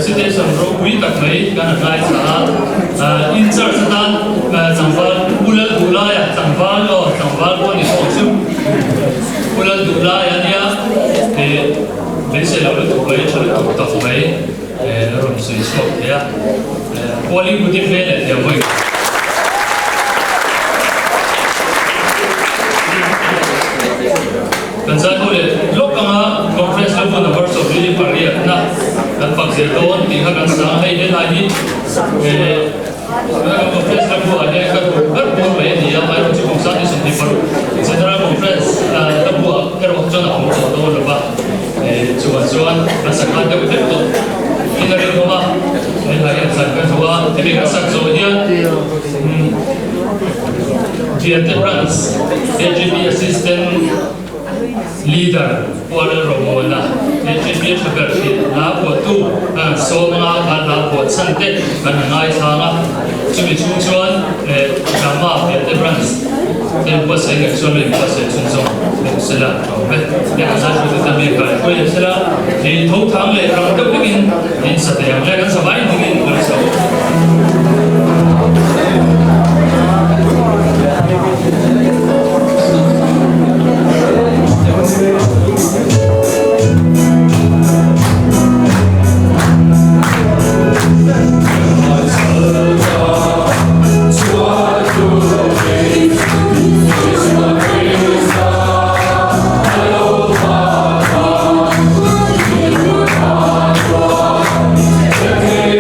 recitation ro quý tập mấy cái này là insert ta chẳng phải bulan dula ya chẳng phải lo chẳng phải lo ni không chứ bulan dula ya dia thì lấy xe lâu được mấy cho được tập mấy rồi suy sụp thế à quali bút phê này thì mới cần sao thôi lúc mà conference level là first of really career na dan pagseton di hagan sa hay din ay conference level ada kan berbuat banyak dia baru cukup satu senti baru setelah conference level kerja na kamu tahu lepas cuan rasakan dia betul ini dari rumah ini hari saya kedua tapi rasak dia dia terus AGP assistant leader wala romona AGP sugar la ko tu so nga la ko sante kan ngai sanga chumi chuan kama the brands then was a actually was a chungso sela be ya sa chu ta me ka ko ya sela ni thau thang le ram ta begin in sa ya le kan sa bai begin ko so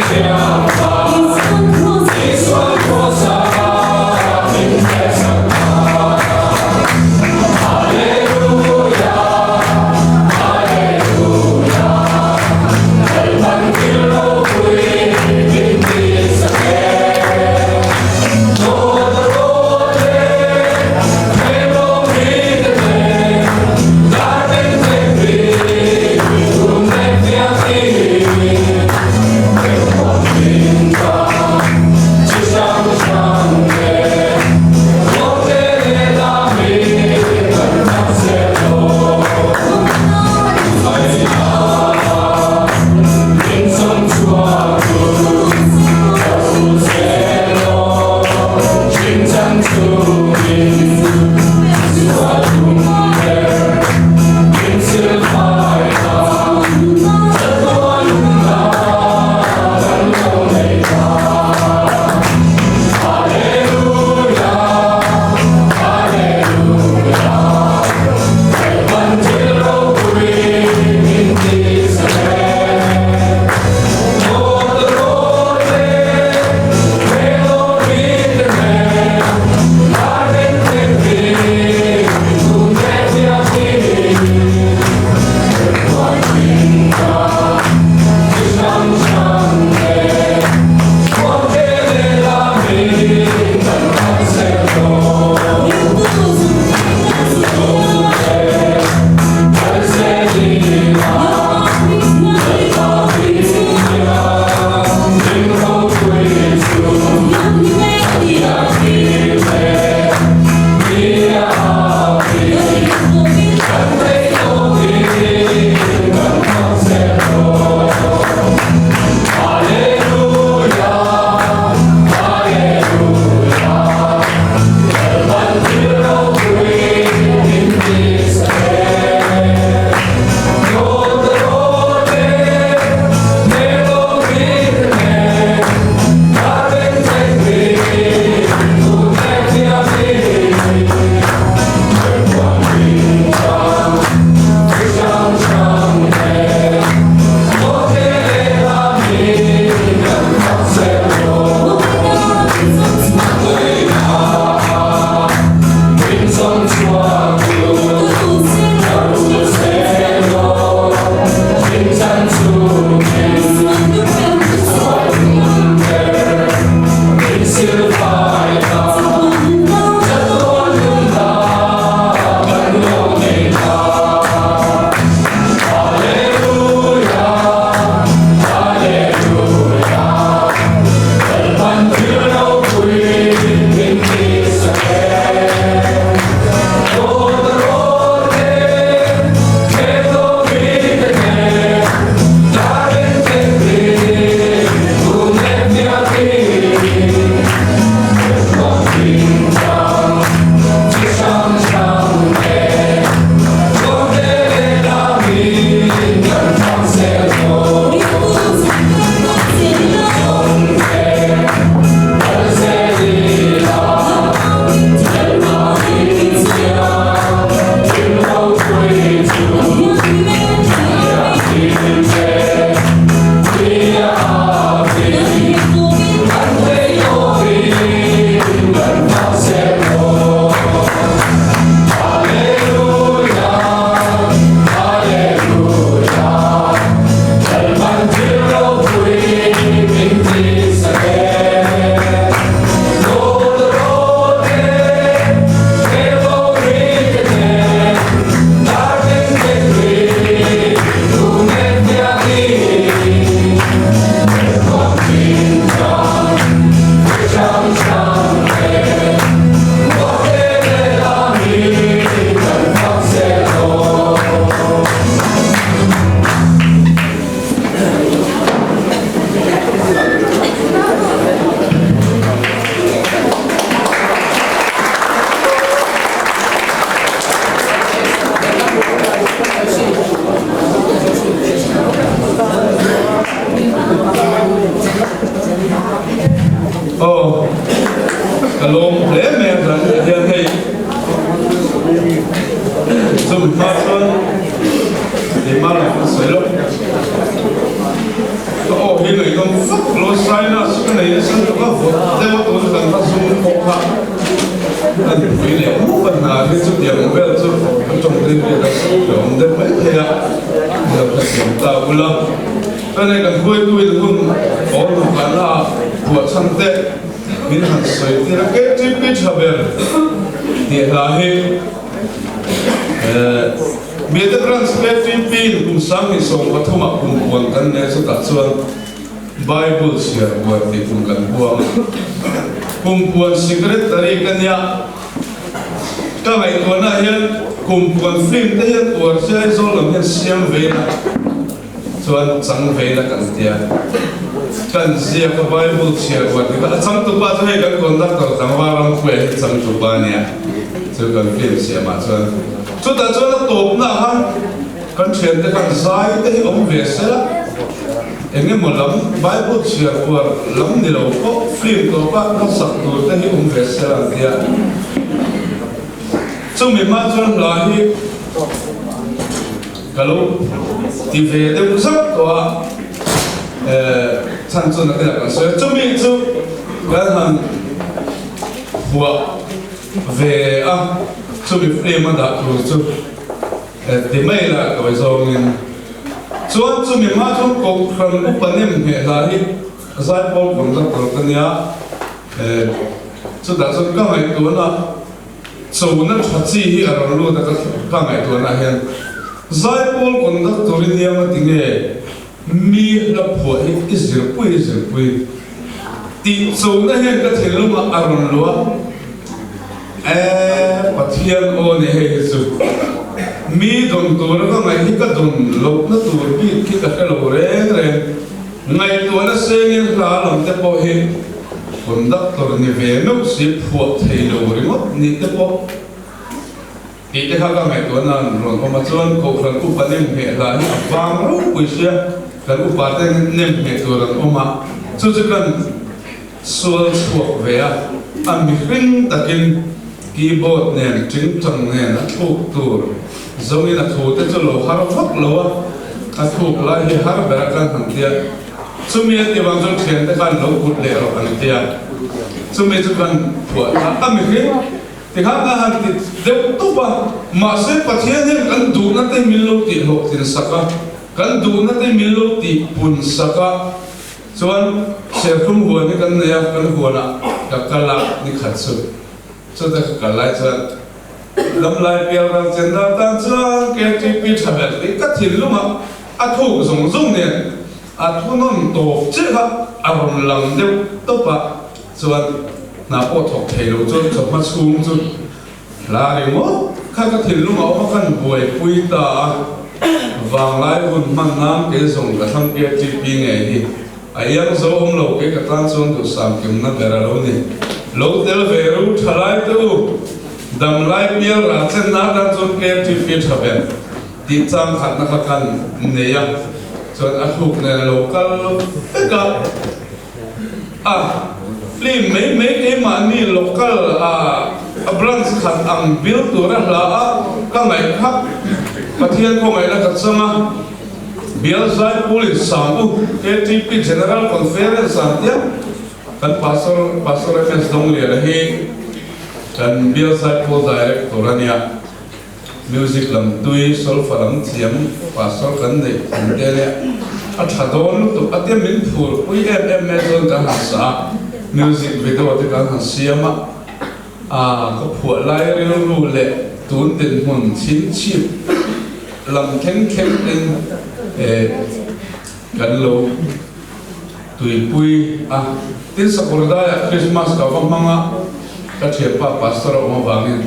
Yeah. thì mà là sợi lốc oh hiện nay còn phức lối sai na cái này sân có vượt đây mà tôi cần phát dụng không ha anh vì lẽ phần nào cái số tiền về số trong tiền về là trong đây mấy thế à được là tiền tao cũng lắm cái này cần quay tôi cũng có một cái là vượt sang tệ mình hàng sợi thì là cái chip chập bền thì là hết bây giờ perspective pin cũng sang thì sống và thu mặc cũng buồn cần nên số đặt xuân Bible share buat thì cũng cần buồn secretary kan ya các ngày tuần này hiện buồn phim thế hiện của sẽ do làm hiện xem về là xuân sang về là cần gì cái Bible share buat thì các sang tu ba thôi cần contact kalau sang varang kue sang tu ba nia so cần phim share mà xuân so ta cho nó tốt na han kan chuyện te kan sai te ông về sẽ là anh em một lắm Bible share của lắm đi lâu có phim có ba nó sắp tu te ông về sẽ là kia so mình mà cho là hi kalau thì về te cũng rất có sản xuất cái là so cho mình cho cái hàng của về so mình phim mà đã rồi thì mấy là cái dòng cho mình mà cho có phần upanem hệ là đi giải phẫu còn rất là cái nhá cho đã cho các ngày tuần là số nó thật sự hi ở luôn là các ngày tuần là hiện giải phẫu còn rất là cái nhá mà tiếng nghe mi là phổ hết israel quỳ thì số nó hiện cái thế luôn mà ở luôn bắt hiện ô này hay rồi mi don tour ka ngai hi ka don lok na tur bi ki ka lo re ngai to na sengin ra lam te po he conductor ni ve no si phu thei lo ri mo ni te po ti te ha ka ngai to na ron ko ma chon ko ran ku pa nem he la ni awang ro pu sia kan u pa te nem he to ran o ma chu chu kan sual thuak ve a mi hring takin keyboard nen ching chang nen a thuk tur giống như là thủ tế cho lỗ har phật lỗ à thuộc lại thì har bè kan hàng tia số miền thì bằng trong tiền tế kan lỗ cụt lệ rồi hàng tia số miền cho kan của ta mình biết thì khác là hàng thì đều tốt ba mà sẽ phát hiện những kan đủ nó tới mình lỗ tiền hộ tiền saka kan đủ nó tới mình lỗ tiền bùn saka cho anh sẽ không huồn cái kan này kan huồn à các cái lạc đi khát sự cho ta cả lại cho lâm lại biểu rằng trên đó tan chuang cái bị chập bẹt thì cắt thịt luôn mà thu dùng dùng nè thu nó tổ chức rồng lằng đều tốt bạc cho na bộ thuộc thể lộ cho mắt xuống cho là điều mốt các cái thịt luôn mà ông khăn buổi quy ta vàng lại hồn mang nam cái dùng cái thằng kia chỉ bị nghề đi ai ăn số ông lộc cái tan chuang tụ sàm kim nó về là lâu nè lâu tới về rồi trả lại tu đầm lại biếng là trên nát đang chôn kẹp thì phía sau bên đi trang khát nó khát cần này à chôn ăn hụt này local cái phim mấy cái mà ni local branch khát ăn bill tu ra là cái ngày khác phát hiện có ngày là cái sao bill giải police sambu KTP General Conference santia kan pastor FS dong lihat lagi dan biar saya pun direct orangnya music lam tui sol falam siam pasal kan deh dia achadon tu atia min phur ui em ton kan hasa music video tu kan siam ko phur lai ru le tun tin hun chin chip lam keng tin kan lo tui pui tin sakurda Christmas ka manga các thiệp pa pastor ông vangin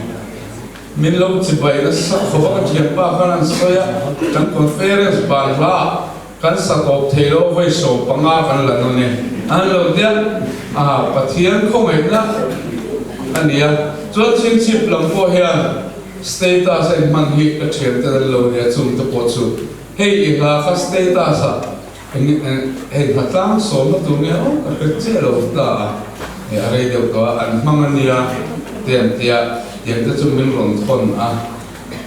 min lo chi bai na sa kho ka thiệp pa kan soya kan conference ban la kan sa ko thelo vai so panga kan la no ne an lo dia pathian kho mai na ania cho chin chip lam ko hian status en man hi ka thiệp te lo ne chung to po chu hei ha ka status hei patang so ma tu ne o ka che lo ta ở đây đều có ăn măng ăn nia tiền tiền tiền cho chúng mình còn thôn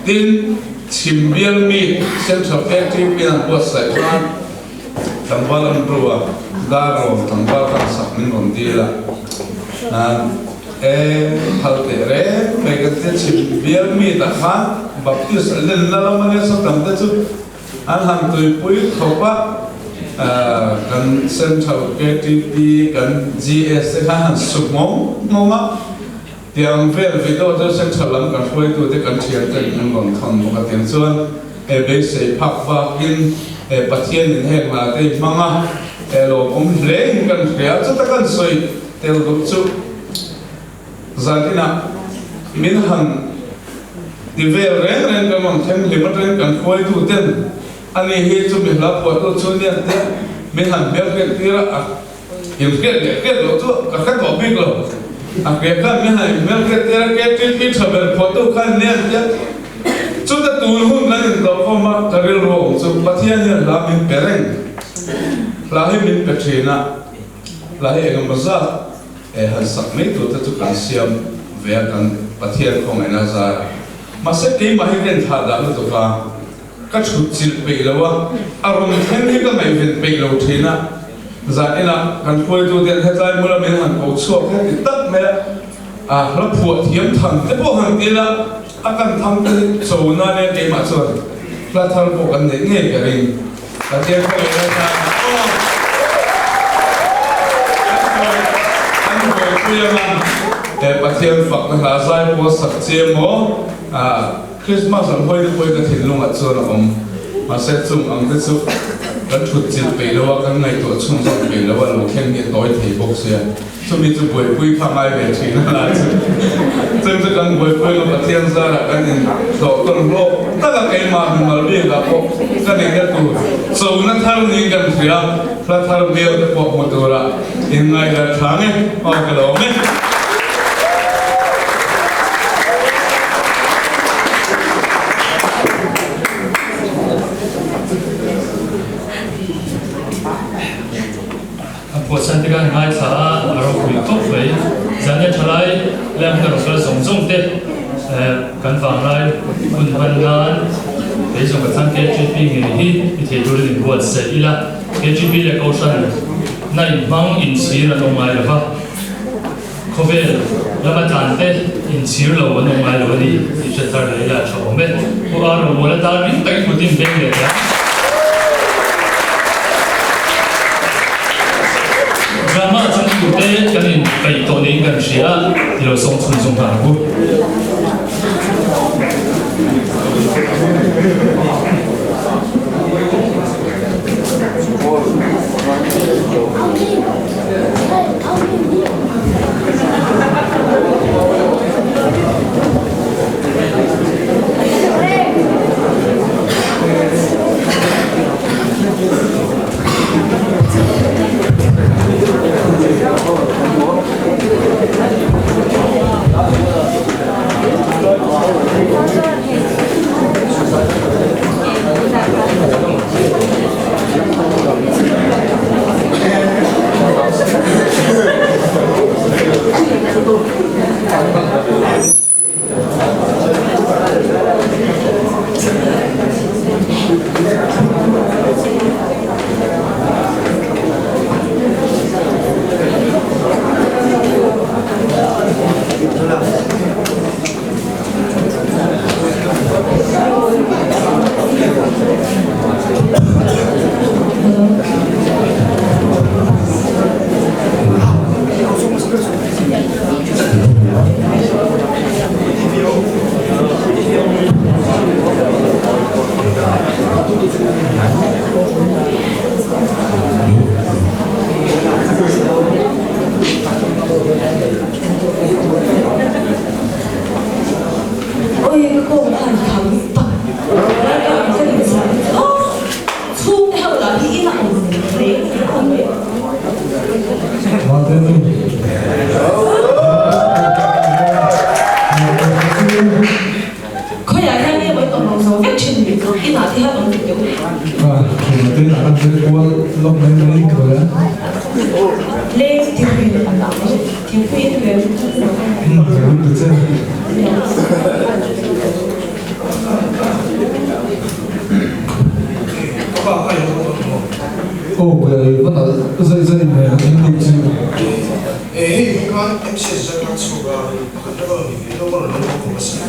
tin chim biel mi central factory pin an buat sai kan tambal an ruwa daro tambal kan sak min on dila halte re megate chim biel mi ta khan baptis len la mane sa tam ta chu an ham tui pui khopa kan central factory kan gs khan sumong ngoma tiang vel video cho central lam kan khoi tu te kan thian te ngom ngom thon mo ka tiang chuan be se phak va in pathian in hek ma te manga lo om hle kan khria chu ta kan soi tel du chu zatina min han di vel ren kan mon them limat ren kan khoi tu ten ani he chu mi la po tu chu ne te min han bel ke tira in ke lo chu ka kha ko bi lo akhirnya kami mereka terakhir kita sabar foto kan niatnya sudah turun lagi toko mak karil roh so patiannya lamin pereng lahi min petrina lahi engam besar hasak itu kan siam vegan patian kong enazar masa kini mahirin thada itu kan kacucil pelawa arom hengi kan mahirin pelau tina zaina kan khoi tu den hetai mula men han ko chuak he tak me la phuat thiam thang te po han tila akan tham te chona ne ke ma chuan la thar po kan ne nge ka ring ka te ko le na an ko kuya man pathian fak na la sai po sak che mo Christmas an hoi ka thin lunga chuan om ma se chung ang te chu kan thut chil pe lo kan ngai to chung sang pe lo lo khen ni toi thei bok sia chu mi chu boi pui pha mai ve thina la chu chu kan boi pui lo pathian za ra kan in to ton lo ta ka kai ma mal bi ga po kan ne ga tu so na thar ni kan sia ra thar be po mo to ra in ngai ga thane o ka lo me Santikan hai sa arok kui kop vei zanya chalai lem kan osla song te kan fang lai kun ban nan bei song kan KGB nge hi i the dur din buat se ila KGB le kausan nai mang in sir na nong ai la khovel lama tan te in sir lo nong ai lo ni i chatar le ila chome ko aro mola tar min tai mutin beng le ya drama chung tu te kanin pai to nei kan sia tilo song chun song ta ku Oh, vậy vẫn là dây dây này là những điều gì? Kan em sẽ rất là sâu ga, còn nó còn những cái nó còn không có gì.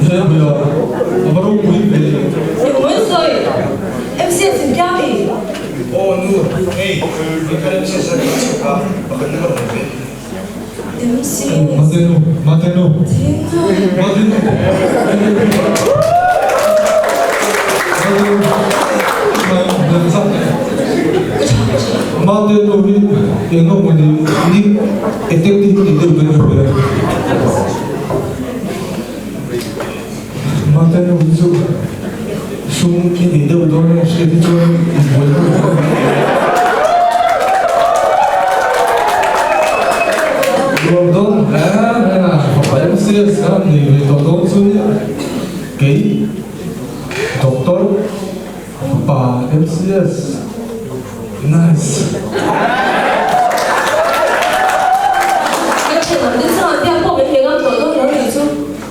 Thế bây giờ bắt đầu quý về. Đừng muốn rồi, em sẽ tìm ra đi. Kan em sẽ rất là sâu ga, còn nó còn những cái. Em sẽ. Mateno. Mateno đi, tiếng ông mà đi, cái tiếp đi từ bên rồi. Mateno ví dụ, sung khi đi đâu đó sẽ đi chơi, muốn Rondon là phải em sẽ sang thì Rondon xuống cái doctor bà MCS nice. Em sẽ làm đến sao em biết mình tiếng Anh tôi nói gì chứ?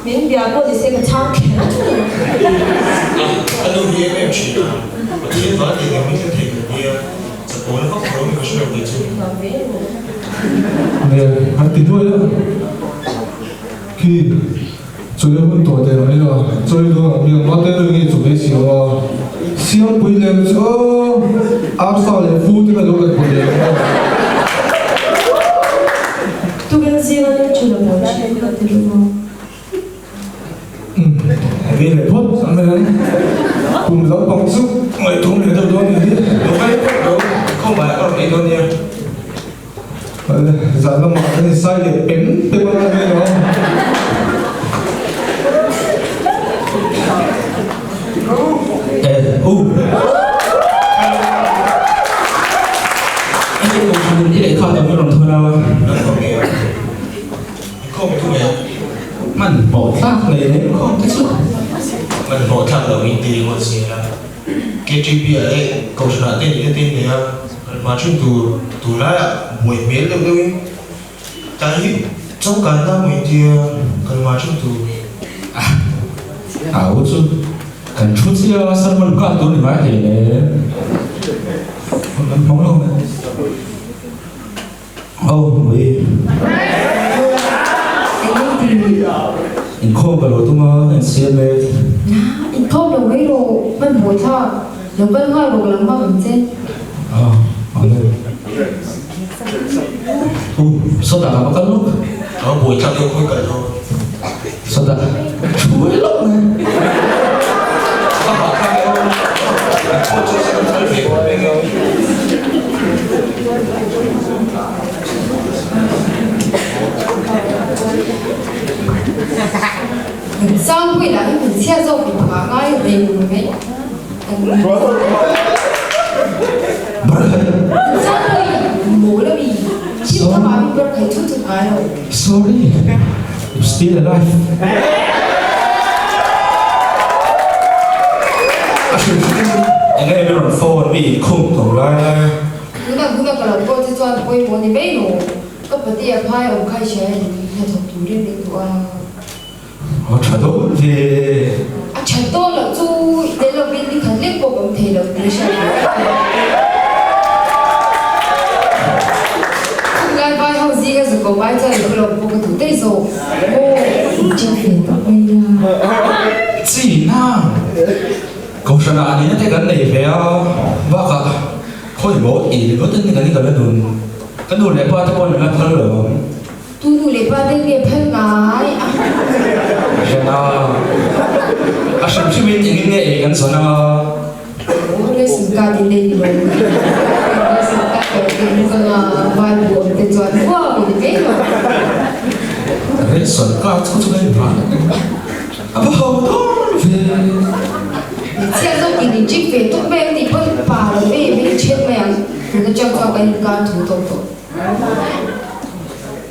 Mình biết có gì sẽ cái trang kén. Anh đâu biết em chỉ là thiên toán thì mình sẽ thấy cái gì, sẽ có nó không có mình có sự đồng chứ. Nè, anh tin thôi đó. Khi chơi hơn tuổi thì nói là chơi đó mình bắt đầu nghe chủ đề xíu xíu bây giờ cho áp sao để phụ thì là đâu được vấn đề. Tôi cái gì mà chủ động nói chuyện với tôi không? Vì này phốt sẵn rồi cùng giáo bằng sức người thông để đâu đó thì biết Đúng đấy, đúng. Không phải ở đây đâu nha. Dạ là mà cái sai để bém tới bao nhiêu đó. Anh cũng đi để khỏi tầm lòng thôi đâu. Nó không nghe. Không nghe. Mình bỏ phát này không cái số. Mình bỏ thằng ở mình đi một gì là cái GP ấy, câu chuyện là tên này mà chúng tụ lại à, mười mấy lần rồi. Tại trong cả năm mình thì cần mà chúng tụ ảo chứ. Cần chút xíu sao mình có tôi thì phải thì mong đâu này. Vì anh không phải lo tôi mà anh xem về. Anh không đồng ý đâu, mình buổi thôi. Đừng có hỏi một lần mà mình xem. Đây. Sao đã có lúc nó buổi chắc yêu khối cởi thôi. sao đã chuối lúc này. Mình xong quỷ là mình xe rồi mình hóa ngay về mình ấy. Mình xong rồi bố là vì chịu các bạn bị thấy chút chút cái rồi. Sorry, I'm still alive. Anh em mới còn phone bị không tổ lại. Kuna kalau kau tu tuan kau mau ni beno, kau pasti apa yang kau share ni yang satu dia ni tu Trời tốt về. Chẳng tôi là chú để là bên đi khẩn liên bộ bằng thể là người sao ngay vai hậu gì cái sự có vai cho được là bộ cái thủ tây rồi ô chưa phiền tao bây Gì na? Câu chuyện này nó thấy cái này về và cả thôi bố ý có tin cái này cái đồ này qua cho con là thân rồi. tu tu le ba de le phen ngai Thế nào? Sao chỉ biết những cái này cái số nào? ô le sinh ca đi le rồi le sinh ca cái cái là vai bộ cái tuan qua cái cái mà Cái số cao chút chút lên mà. À bao về. xe rồi cái chích về tụi bên thì vẫn bà là về bên chết mẹ người ta cho cái ca thủ tục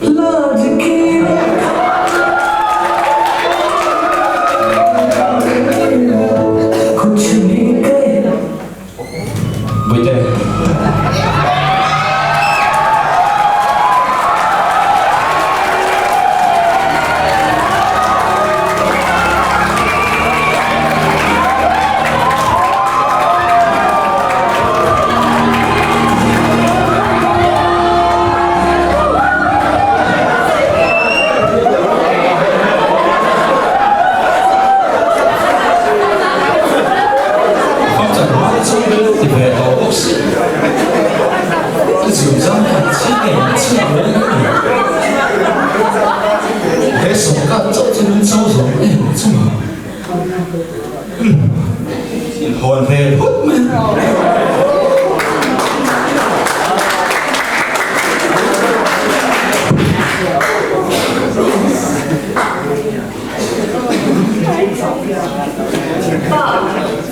Love you keep Bây giờ hồn về hút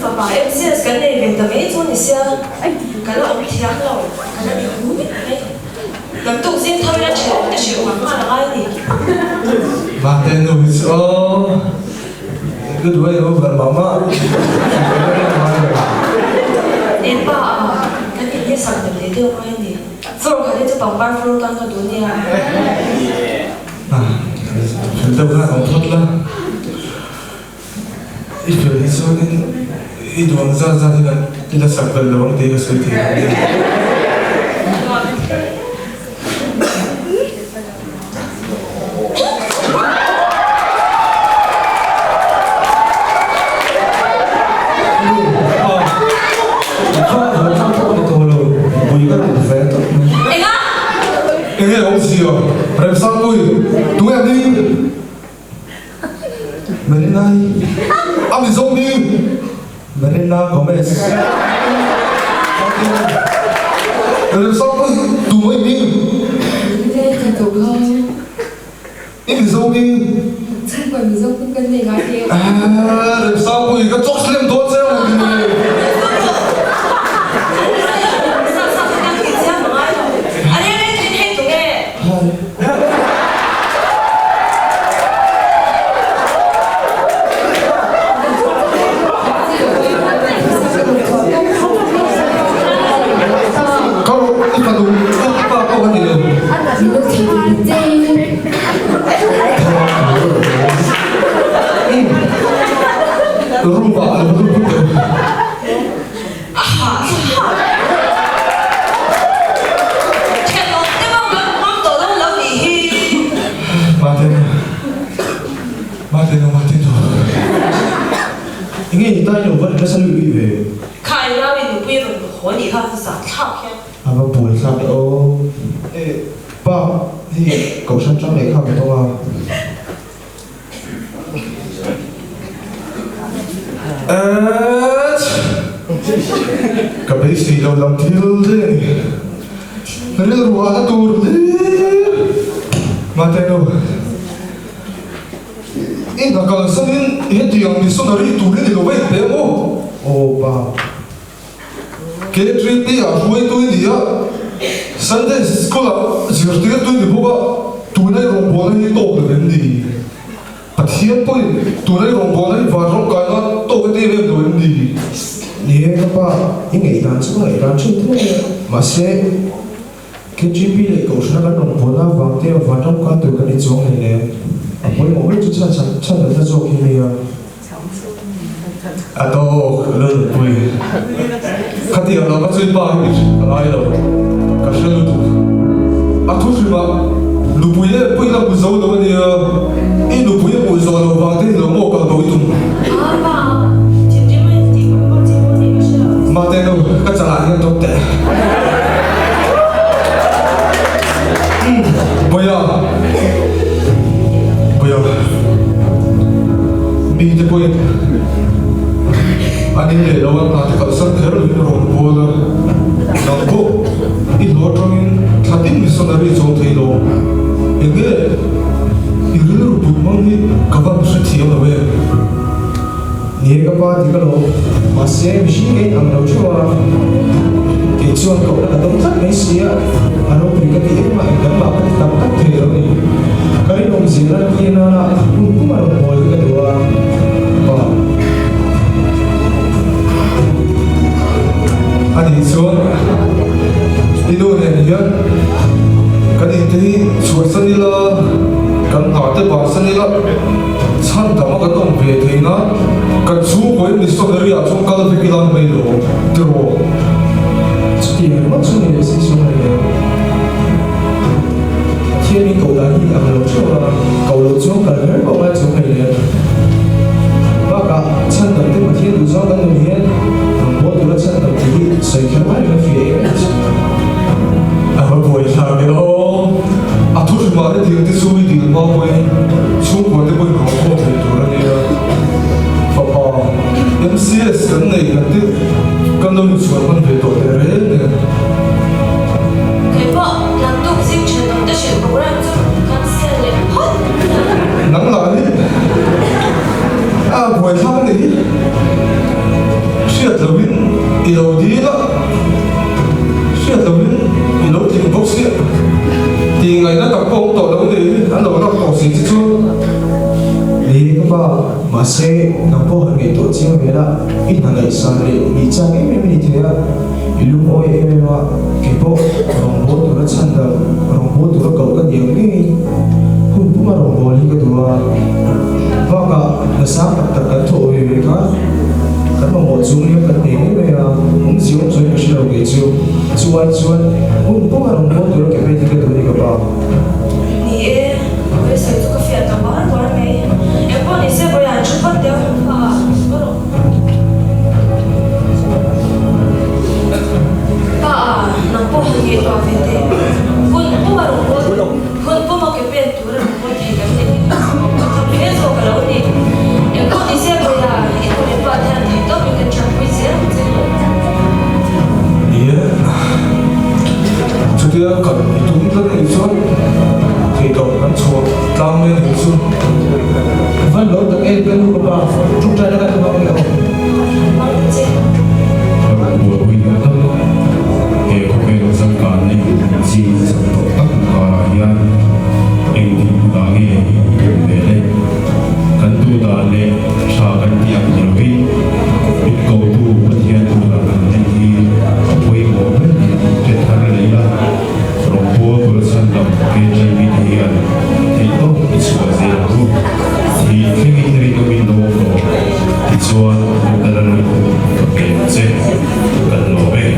mà爸em chia cái này về tầm ấy thôi thì xe cái là ông thiệt rồi cái là điều đúng đấy làm tụng riêng thôi là chịu hoàn mà là ai thì và tên rồi cứ đuổi nó gần mama em ba cái gì sản phẩm đấy tiêu ai thì rồi cái đấy cho bằng ban rồi tăng cái tuổi nha đâu ra không thoát là ít rồi ít rồi nên ít đồ ra thì là sản phẩm là bằng tiền cái sự thì em nghe ông gì rồi? Em sao tôi? Tụi em đi. Marina, ông đi giống đi. Marina Gomez. Em sao tôi? Tụi em đi. Thế thì tụi không. Em đi giống đi. Chắc phải mình giống cũng cần để gái kia. Em sao tôi? Cái chốc xem tốt xem rồi. cậu sẵn trong đấy không tôi cái gì đâu làm thiếu thế nó lên rùa nó tụt mà thế đâu ít là còn sân hết tiền thì sân đấy tụt lên thì đâu vậy thế mô ô bà cái trip đi à vui tôi đi á sân đấy school giờ tôi tôi đi bộ tụi này rồng bò này tổ được đến đi à thiên tôi tụi này rồng bò này vào trong cái nó tổ cái gì về rồi đi nhé các bạn những ngày đàn chung thế mà sẽ cái GP này cậu sẽ có đồng vốn là vàng tiêu và trong con từ cái chỗ này nè với mỗi chút chân là cho khi này à đâu lớn tuổi cái gì là cái chuyện bao nhiêu ai đâu cái sự lụt à thôi mà lụt bây giờ bây giờ đâu mà đi ít lụt bây giờ đâu vàng tiêu đâu mua cái đồ tung mà tên đâu cái trả lại cái tốt tệ bây giờ mình thì bây anh ấy để đâu mà thì có sân khấu rồi rồi vô đó nó có ít lót trong thắt tin missionary trong thấy đâu những cái rồi tụi mình đi các bạn sẽ thiếu là về nhé các bạn thì cái đồ mà sẽ chỉ cái ăn đầu cho cái chuyện cậu đã đóng thắt mấy xí á anh ông thì cái tiếng mà gắn vào cái tầm thắt thể rồi cái đồng gì đó kia nó là cũng mà đồng hồi cái đồ anh đi xuống đi đâu này nhá cái gì thì chuột sân đi lo cần hỏi tới bảo sân đi lo chăn tao mà cái đồng về thì nó cần chú với mình số đời à chúng ta phải cái lòng mấy đồ đồ thì mất số này sẽ số này thiên nhiên cậu đã đi ăn lẩu cho cậu lẩu cho cả người bảo ai cho này nè và cả chân đầu tiên mà thiên lẩu cho cái người hiền bố tôi là chân đầu tiên xây cái máy nó phía à mà buổi sáng cái đó à thôi mà cái tiếng thì suy đi mà buổi xuống buổi thì buổi không có thể rồi này CS kan nei kan ti kan do ni chuan man ve to te re ne cái vợ làm tục riêng truyền thống ta chuyển program cho con xe lên hot nang la ni a boy thang ni siat lovin I lo di la siat lovin I lo ting box ni ti ngai na ta ko to lo ni an lo na ko si chu Lý các bạn mà sẽ nằm po hơn ngày tổ chức về là ít hàng ngày sáng lệ đi trang em đi thế à lúc ôi em mà cái bộ rong bố tụi nó chăn đầu rong bố tụi nó cầu cái nhiều cái hôm cũng mà rong bố đi cái tụi và cả là sáng tập cái thổi về cái mà một chung như cái tiền ấy là cũng chỉ ông chơi cái đầu cái chuan hôm cũng mà rong bố tụi nó cái bên cái tụi các bạn nè bây giờ tôi có phiền tao bán quá này em có đi xe bây giờ chụp bắt đeo à bà nằm po hàng ngày tao về thế hun po mà hun po mà cái bên tụi nó po thì cái này thằng bé rồi cái lâu đi em có đi xe bây giờ ít có đi bắt đeo thì tao bị cái chậm bây giờ chu ti kan tum tla ni chu thì đầu kan chu tlang me ni chu van lo tak e kan ko ba chu ta da ka ba ni mong chứ buổi buổi đó hệ có cái đồ sang cản này chỉ sản phẩm tất cả yan em thì đã nghe về đây cần tu đã lên sa cần tiệm rồi biết cầu tu bất hiền tu là cần nên thì quay bộ hết trên thang lấy là rồi bố vừa sản phẩm cái gì bị thiệt thì tốt ít số gì đó thì khi mình đi mình đâu có thì cho người ta làm cái gì cần lo về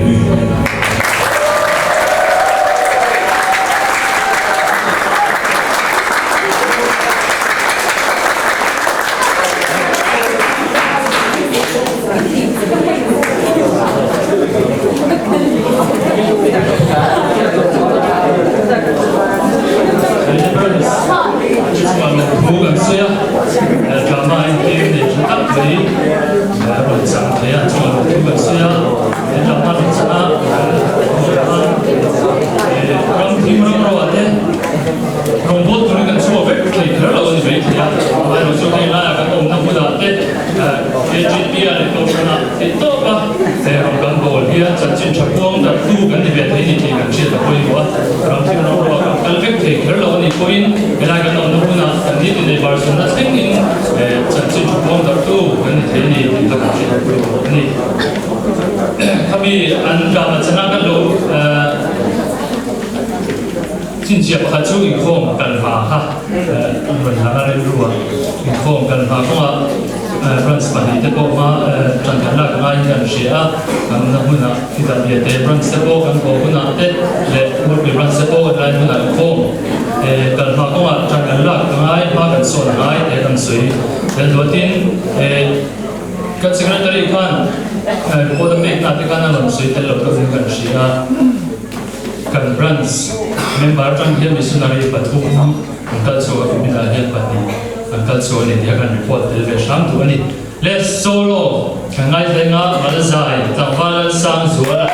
xin chào các chú ý phong cần phá ha mình hàng ngày luôn ý phong cần phá không ạ branch mà đi tới cô mà chẳng hạn là cái ngay nhận sẽ làm nó muốn là khi ta đi tới branch sẽ cô cần cô muốn là tới để một cái branch sẽ cô lại muốn là phong cần phá không ạ chẳng hạn là cái ngay mà cần số là ngay để cần suy để đầu tiên các secretary kan cô đã biết là cái cái làm suy tới lúc đó cần sẽ kan branch member trong hiệp missionary batu angkal so mình là hiệp batu angkal so này dia kan report về sáng tu này let's solo ngay đây ngã mà dài tao vào sang rồi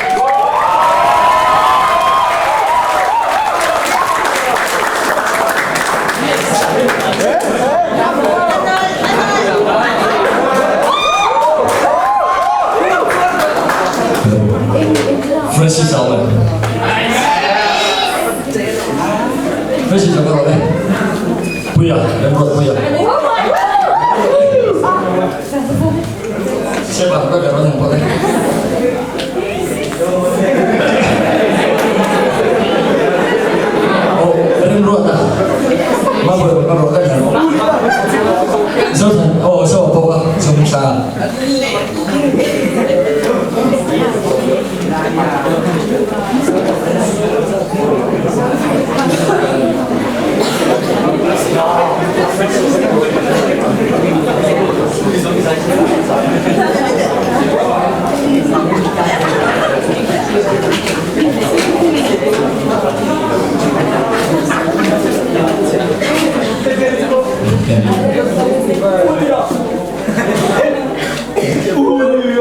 Francis Allen Francis apa roleh? Buya, dan buat buya. Siapa apa kalau yang boleh? Oh, ini buat tak? Mampu kalau kan? So, oh, so apa? Semua. Ui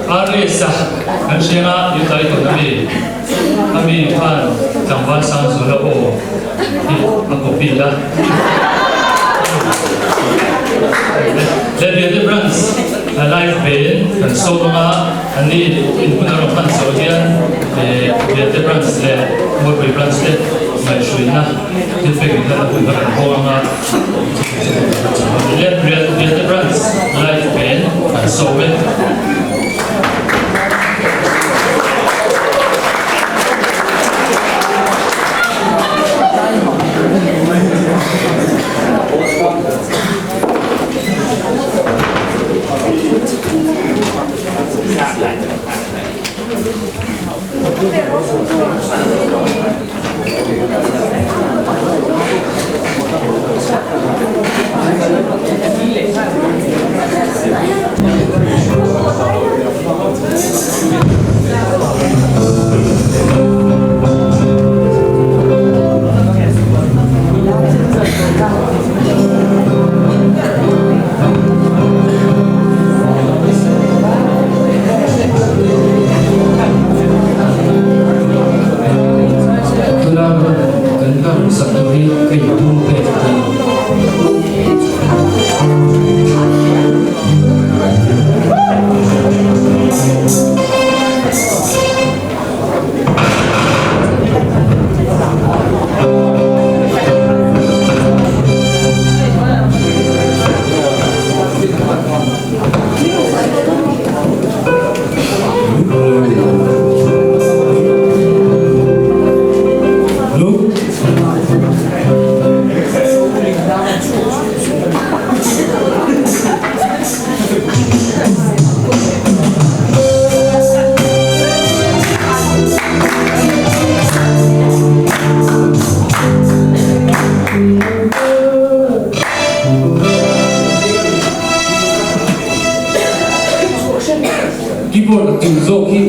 Arisa, ang siya nga yung tayo kami pan tangwal sang sula o ako pila. Then the brands live band and so mga ani inpunaro pan so yan the brands le mo brands le may shuina defect na po para ko nga the brands live band and so with Thank you. keyboard at yung zo ki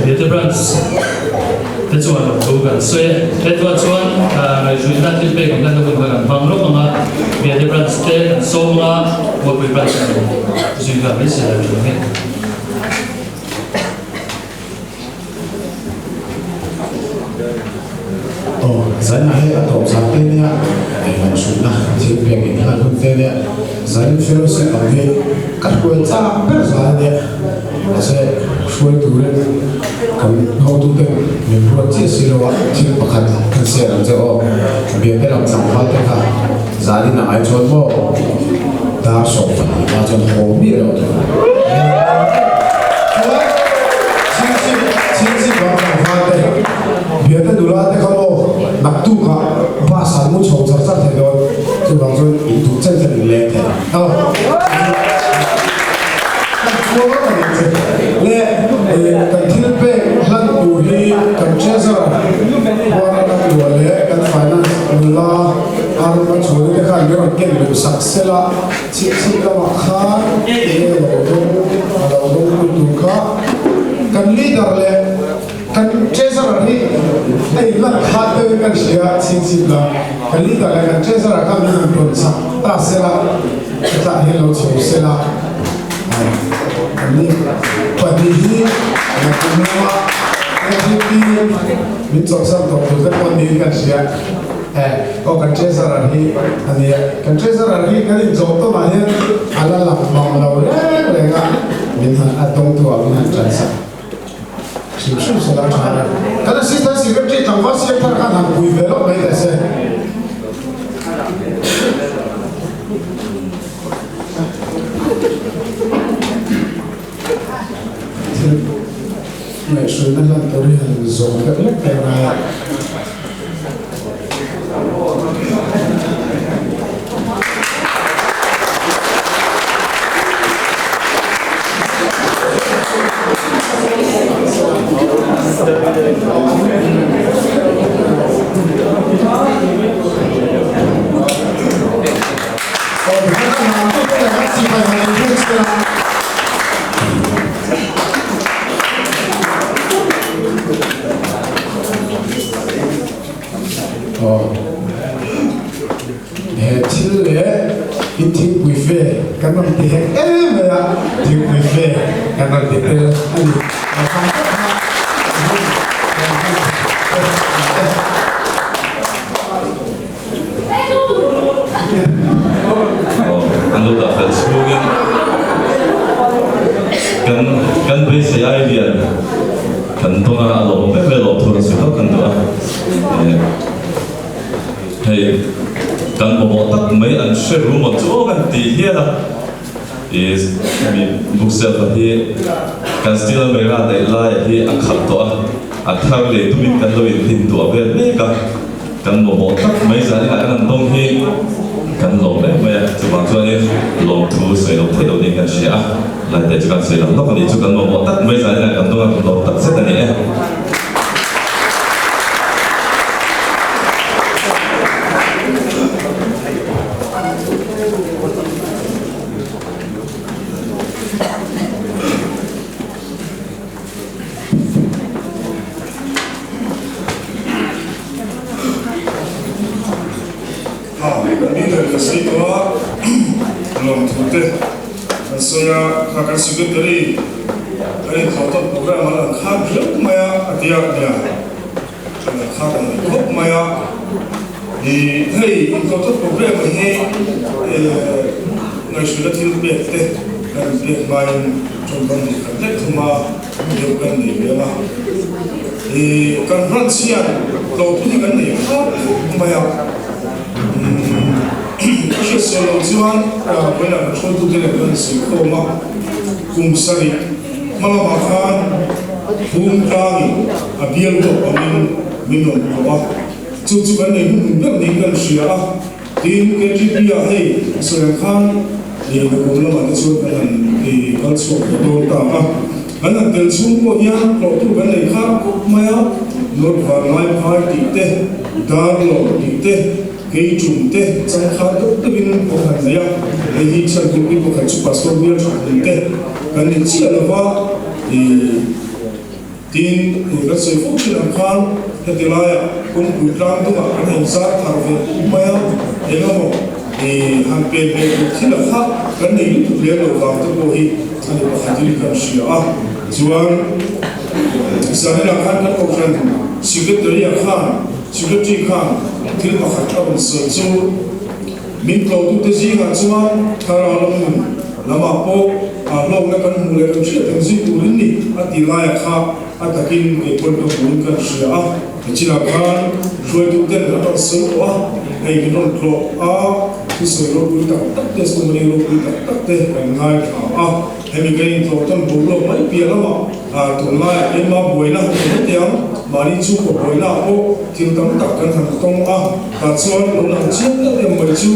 Vietnam branch te chuan lo thu kan swe te tua chuan ngai shui na til pe kan lo kan bang lo nga Vietnam branch te kan so nga wo pe branch zui ga bi se la ni Zan hai atop sa te nia ai su na chi pe ni ha kun te nia zan fero se a ve ka ko cha per sa nia se shoi tu re kan ho tu te ni pro chi si lo wa chi pakhat kan se ram je o be te ram sam ha te kha zani na ai chon mo da so fa ni ma chon ho mi lo to chi ba ha te be te du la te kha lo nạp tu cả ba sản muốn trồng sản xuất thì rồi thì bằng rồi in tu chân chân lên thế lệ cần thiết bị lăn tủ đi cần che ra qua lăn tủ lệ cần phải là lo ăn con số cái khăn cái bằng kiện được sạch sẽ là chỉ cái mặt khác để đầu đông tu cả cần leader lệ kan treasurer ni ai la khat te kan shia sin la kan li ta kan treasurer ka mi ton sa ta sela ta hello so sela ni pa ni hi na kuma ni mi to sa to to ta kon ni kan shia o kan treasurer hi ani kan treasurer hi kan jo to ma he ala la ma la re ga min ha atong to a min transa Sibsu salah cara. Karena sistem secretary tanpa siapa kan nak develop baik dah saya. Nah, sudah lah tadi yang zon kerja kerana. kan beri saya dia kan tu nak alo belok terus itu kan tu hey kan bawa tak mai an share rumah tu kan tiada lah is bukan tapi kan still mereka ada lah ini angkat tu athar le tu min kan tu ini tu apa mereka kan bawa tak mai jadi kan dong hi kan lo le mai cuma tu ni lo tu saya lo tidak ni kan siapa来在这个水了，那个你就跟我但没啥人感动啊，我特色的你。好，你这个水多，弄土的。Saya akan sibuk dari khawat program mana khad hidup maya atiak dia, khad hidup maya di hey khawat program ini ngai sudah hidup bete dan bete main contoh ni kerja cuma hidupan ni dia di konferensian kalau tu kan ni khad maya Kasi selalu tuan, bila contoh dia dengan sekolah, kumsari, malamakan, kumkari, abiar tu minum apa, cucukan ni dengan siapa, tim kerja dia hey, sedangkan di dalam ada suatu di kalsu itu tak anak telsu yang kalau tu kan ni kan maya, not varnai party teh, darlo teh. Kei jumte jangan kado tu bin bukan saya, ini saya tu bin bukan cuma pastor biar cuma kan ni chi alova tin ka soi fu chi lam khan hetilaya kun kulram tu kan hin sa tharve maya engamo han pe pe thila kha kan nei tu le lo wa tu ko hi ani pa khadili kan shia chuan Isabella Khan kan ko khan secretary Khan thil ma khat abun so chu min ko tu te ji ha chuan thara lom lama po a lom na kan mu le kan shia kan ji tu rin ni ati lai kha atakin ke kon ko bun kan shia chila Khan shoi tu ten na so wa nei min on klo tu so lo bu ta tak te so mani lo bu ta tak te kan ngai tha hemi gain to ton bu lo mai pia lama tu mai ema boina ne tiam mari chu ko boina o tin tam tak kan han tong ka chuan lo na chiam na em mai chu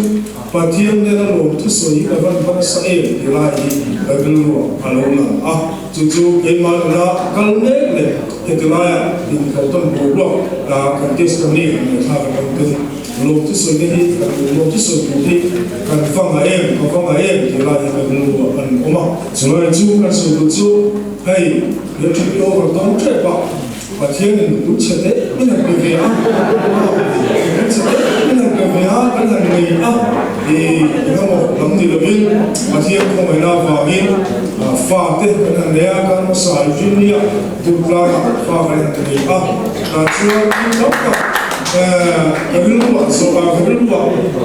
pathiam ne na lo tu so yi ka ban sa e la hi ka bil lo alo na chu ema na kal ne le hetlaya in ka ton bu lo ka kan tes ko ni ne tha ka kan lo tu so ne hi lo tu so bu hi kan fa ma em ki la hi ka bil lo an oma so chu kan so chu hey yo chu yo ka ton che pa pathiam ne tu che te min ka ve kan han nei ngamo lam ni lo bin pathiam ko mai na va min fa te kan ne a kan sa junia tu pla fa kan nei ka chuan no ka Kabilwa so kabilwa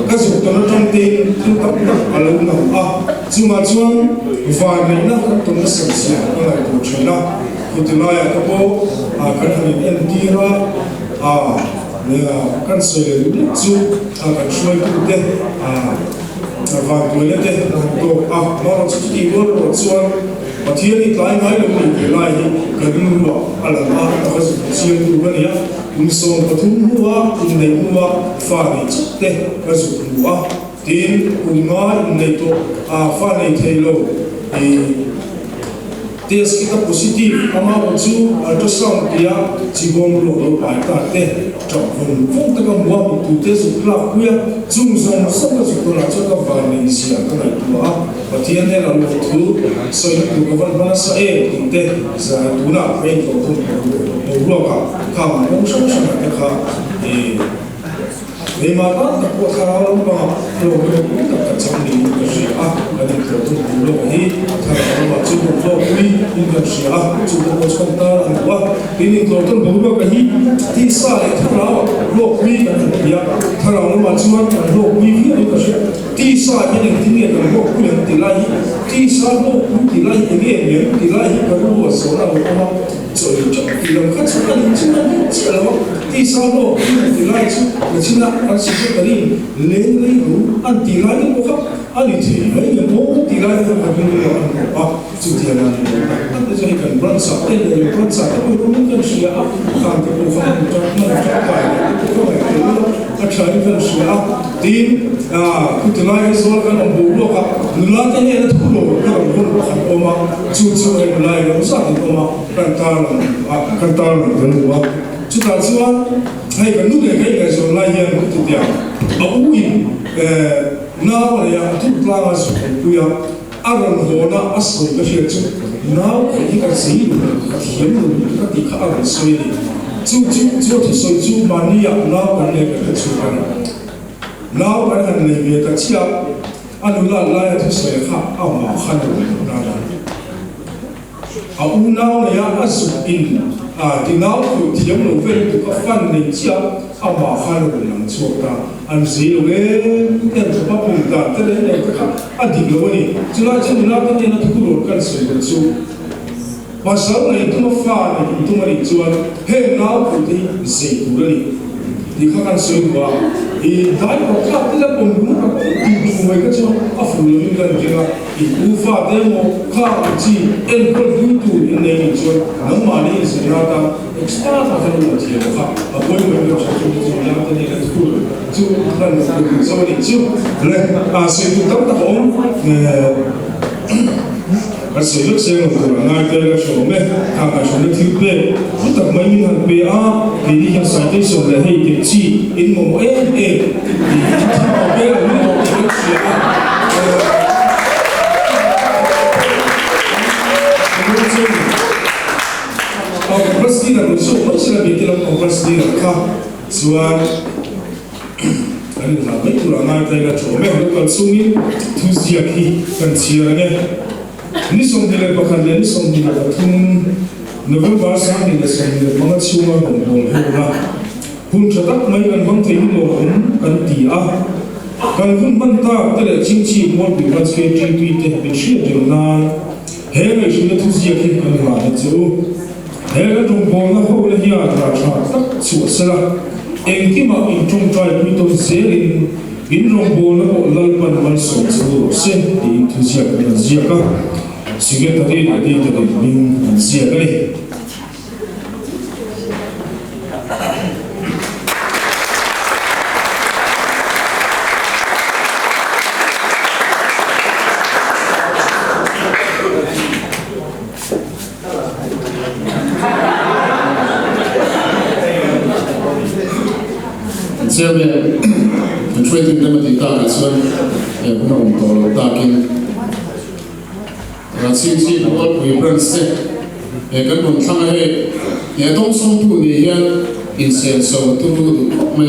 kaso tono tonte tu tak alo na cuma chuan va nei na to na sa na to chena kutilaya to ko kan han en tira nega kan soi le chu kan soi tu te va toile te to no chu ti go ro chuan pathian ni tlai ngai lo ni lai kabilwa ala ma ta su chi tu ba ya so pathum huwa nei huwa fa ni te ka su huwa tin unga nei to fa nei thelo test kita positif ama uju ultrasound dia cibong lo pai ta te chok fung ta ka mua tu te su kla kuya zum zong so ka su na cho ka va ni sia ka na tu pathian ne la lo tu so tu ka van bana sa e tu te sa tu na pe to tu lo ka ma no so so na ka Memang tak kuat kalau orang orang tak cakap ni kerja ada kerja tu ni kalau orang cuba beli ini kerja cuba kontak apa ini kerja baru kali tisa kalau lo beli dia kalau orang cuba lo beli ini kerja tisa ini tinggal lo beli tilai tisa lo beli tilai ini tilai kalau seorang orang jadi dalam kaca ini cuma tisa lo tilai itu cina Asyik tadi lelai tu anti lagi bukan anti lagi mau tilai tu kami cuti anak nanti jadi kan beransak tapi mungkin siapa kan kita faham mencapai acara siapa tim kutilai soal kan buku kan nulatnya ada tuh kan oma cuci mulai usah oma kantor kedua Sudah suan, hai kan nu deh kai so lai yang tu dia. Aui nawa ya tu plama so kuya aran hona asoi ka shia chu. Naw ki ka si ka hiem nu ka ti ka aran soi ni. Chu tu soi chu mania naw kan ne ka chu kan. Naw kan han ne be ka chia anu la la ya tu soi kha a ma khan na na. Au naw ya asu in thì nào cũng chỉ muốn về được các phần này chia ao bảo khai được làm chỗ ta anh gì rồi em sẽ bắt buộc ta thế đấy này các anh đi đâu đi chúng ta chỉ nào cái này nó thu được cái sự được số và sau này chúng ta pha này chúng ta đi chuan hết nào cũng đi gì cũng đi thì các anh suy qua thì đại học các cái là cùng cũng các tìm về cái chỗ áp dụng những cái gì đó thì u pha demo các chị em có vui tu những này chuan nắm mà đi sự nào ta expert là cái gì đó các và cuối cùng là chúng ta làm cái này là thu chú lần đầu sau này chú lên sử dụng các tác phẩm sử dụng xe của ngài tới là số mấy hàng ngày số lượng thiếu bê tất cả mấy những hàng bê thì đi hiện sản tới số là hay tiệm chi in một em thì thao bê là những cái chuyện so Congress leader so much la bitil Congress leader ka suan ani na mai pura na ta ga chome ho kal sumi thuzia ki kan chia ne ni som dile pakhan le ni som dile thum November sang ni le som dile mga chuma bong bong ho hun chatak mai kan bang thei no hun kan ti a kan hun ban ta te le ching chi mo bi ban ke tri pi te bi shi de na he me shi le thuzia ki kan ma ne chu he ga jong bong na ho le hi a tra cha tak chu sala em khi mà in trong trai quy tông sẽ in rong bồn nó bộ lal pan mal song chu sen thì thu sia cái gì cả sige ta đi mình sia cái Chairman, and trading them at the target, so I'm going to talking. Since what we run set, a good one, Tangahe, they don't some to the here in sense of to my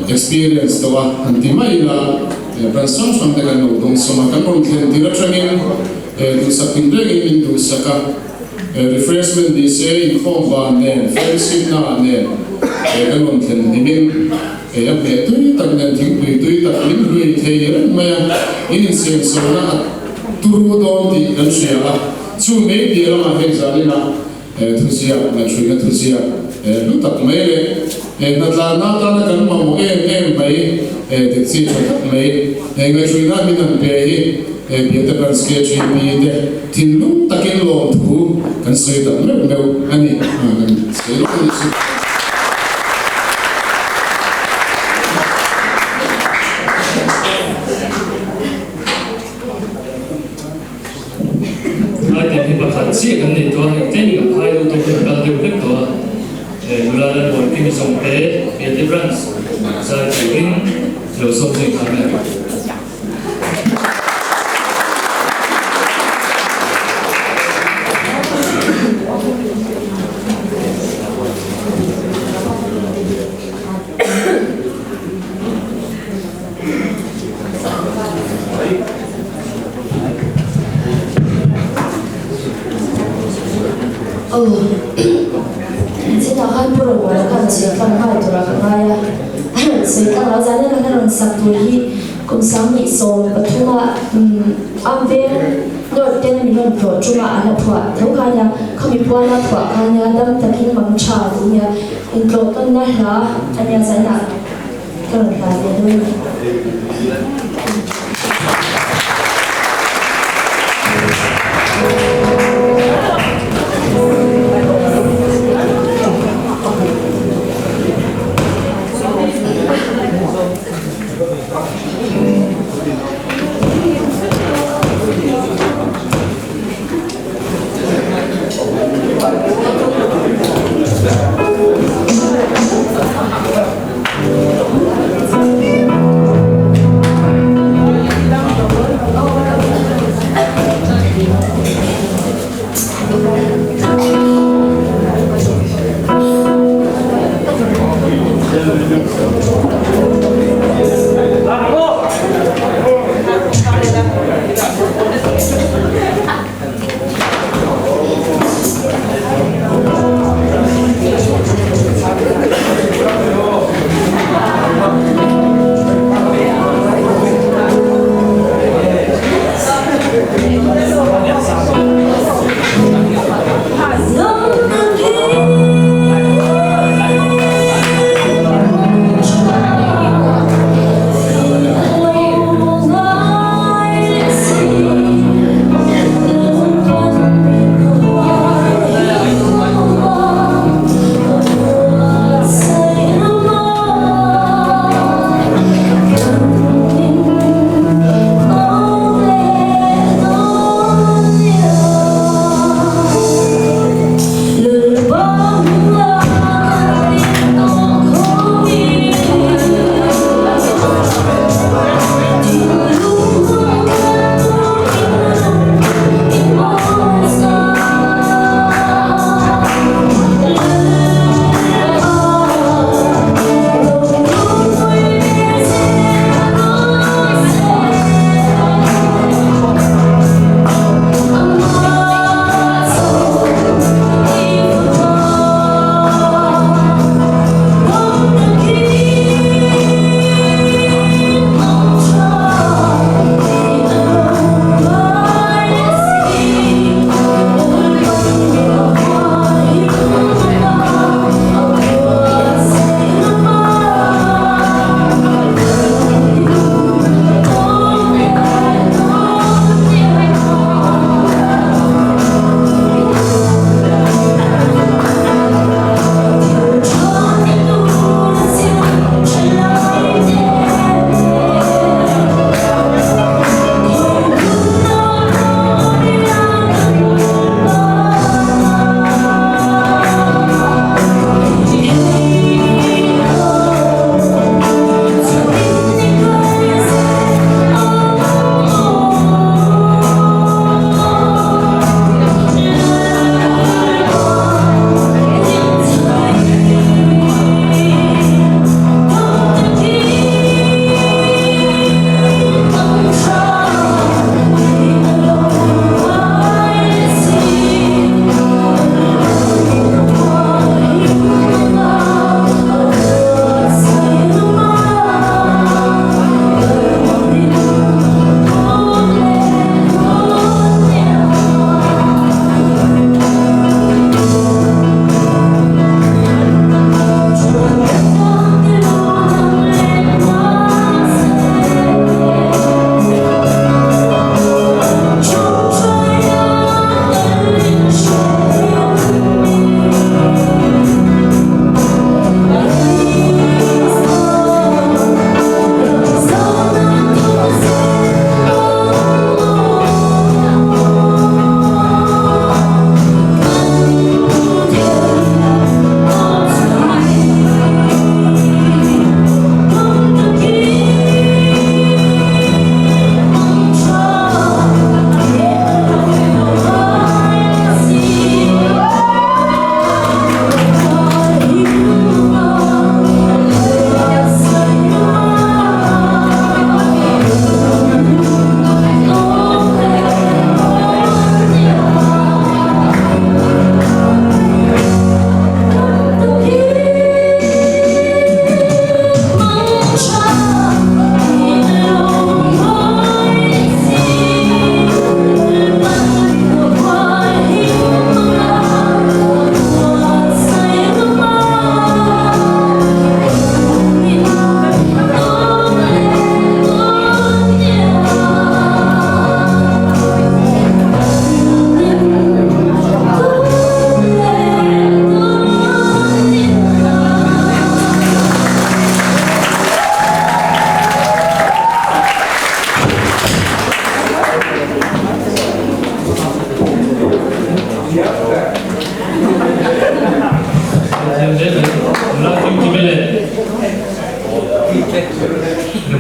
experience, the one and the Maila, Branson from the Gano, don't so much direction to something into Saka. Refreshment they say in form of a fellowship now and then. Cái nguồn tiền thì bên cái em bé tôi tập nhận tiếng tôi tập những người thầy rất mà in xem số là turu đó thì gần xưa là chú mấy điều mà hay giờ đây là thu xia là chuyện là thu xia lúc tập mấy này là ta là cần mà một em mấy thì chỉ cho tập mấy người chuyện là mình làm bé bây giờ bạn sẽ chơi bây giờ thì lúc ta cái lỗ thu cần sửa tập mấy đâu anh ấy sẽ lúc này Chị cái này tôi cái này gặp hai đôi tôi cũng đang điều khiển tôi là một cái dòng tế về tiếp rắn ra chỉ đến nhiều sông gì khác này Xin chào hai pro của các chị phân hai tuổi là các ai sự các lão già nên là các đồng sắp tuổi hi cùng sáng nhị sồn và thu là am về rồi tên mình luôn pro chung là anh pro thiếu cái nhà không bị quan là pro cái nhà đâm tập kinh bằng trà thì nhà in pro tuần này là anh nhà giải nạn các đồng là về đây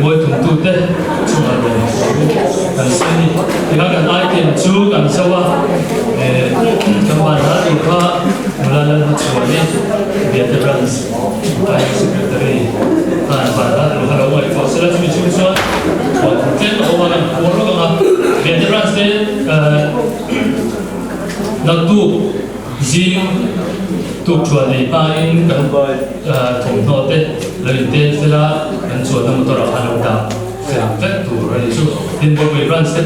moi tum tu te chunga lo kan sani ega kan item chu kan sawa kan ba na tu kha mulala na chuani veterans ai secretary kan ba na lo halo mai for sala chu chu chuan ten over kan poro ka veterans te na tu zing tu chuani pa in kan thong no te lời tên sẽ là anh chuột nó một tờ hành động đạo sẽ phép tủ rồi chú tin bộ về run step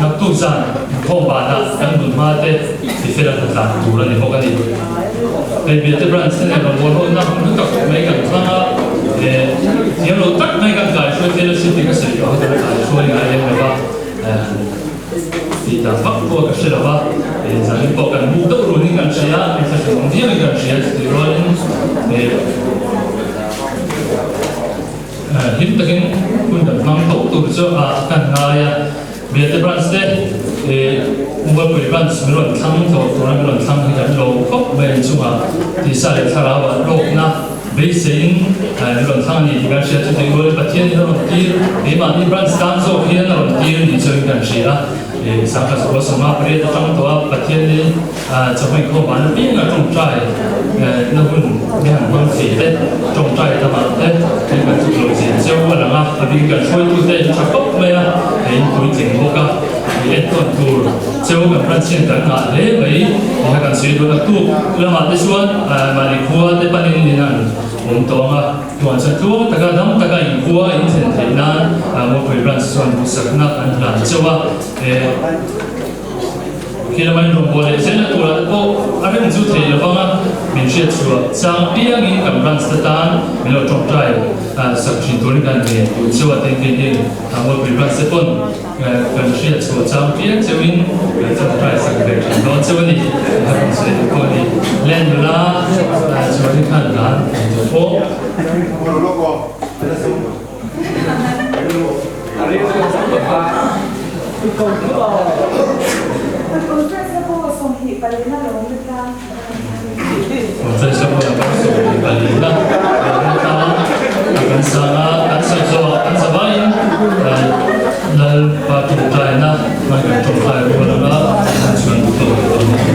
nó tu sản không bàn đã anh muốn mà thế thì sẽ là thật là tủ rồi không có gì tại vì cái run step này là một hôm nào cũng gặp mấy cái thằng nếu nó tắt mấy cái cái số tiền nó sẽ bị cái sự đó thì cái số này anh em là thì ta bắt buộc cái sự đó rằng những bộ cần mua đâu rồi những cái gì á thì sẽ không biết những cái gì thì rồi hiện tại cũng đã mang tổ tổ chức kan ngaya veterans de mua veterans mình luận thăng tổ mình luận thăng thì là lô cốc về chung thì sao để thà là lô na bây giờ luận thăng thì cái sự thì người bắt thiên nó luận tiền để mà đi veterans tan số kia nó luận tiền thì chơi cái gì á sáng các số số mà bây giờ trong tổ bắt thiên đi cho mình không bán biết là trong trái nó cũng nghe mang phí đấy trong trái ta mà đấy thì mình chụp lối diện siêu quá là ngã vì cái phôi tu đấy chụp bốc mấy thì cuối trình vô cả thì tuần tu siêu cái phần trên cái ngã đấy mấy thì cái suy đoán tu là mà cái suy mà đi qua cái phần này nè mình tổ mà tuần sau tu tất cả đám tất cả những qua những thiên thế nè một cái phần suy đoán sắc nè anh làm siêu khi mà mình dùng bồi sẽ là tụi nó có anh em chú thấy là vâng mình sẽ chùa sang bia những cái brand statan mình làm trong trái sản phẩm tụi nó cái này siêu là tiền kinh tế một cái brand statan mình sẽ chùa sang bia cho mình trong trái sản phẩm đó cho mình mình sẽ có đi lên là cho mình看là phố Saya semua dapat sebagai balita, akan sabain dan patu China mereka coba berlaga dengan betul.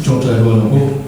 cho trái hồ là bố